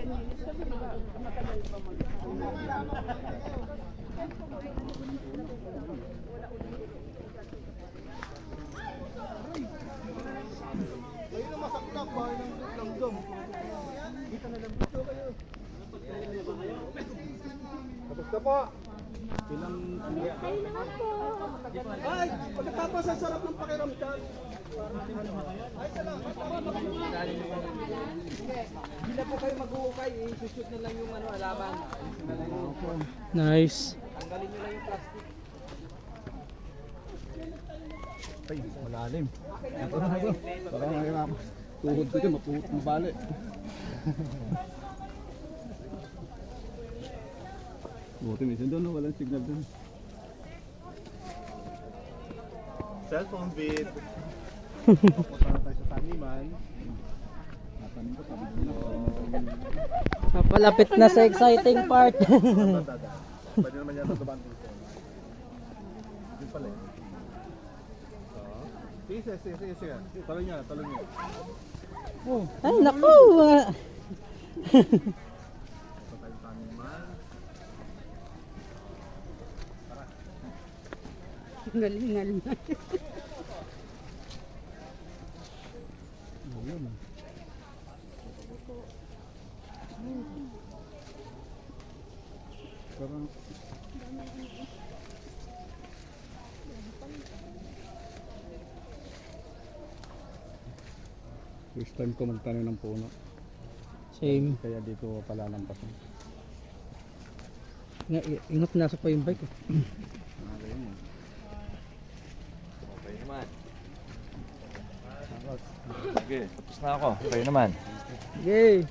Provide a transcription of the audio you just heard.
Kayo na masaklap, bahay ng langgam. Dito na lang dito kayo. Tapos na po. Kayo naman po. Ay, pagkatapos ang sarap ng pakiramdam. Ay, salamat. Hindi na po kayo mag-uukay, i-shoot na lang yung alaman. Nice. Tanggalin nyo lang yung plastic. Ay, malalim. Ito na ito. Baka mahirap. Tuhod ko dyan, mapuhot mabali. Buti minsan doon, no? Walang signal doon. Cellphone bit. Pupunta tayo sa taniman. Natanim ko, sabi ko na. Papalapit na sa exciting part. Pwede naman yan sa banding ko. Hindi pala eh. Sige. Talon niya. Ay, naku! Galingal na. Parang first time ko magtanim ng puno. Same. Kaya dito pala ng paso. Ingat nasa pa yung bike. Okay naman. Sige, tapos na ako. Kayo naman. Yay!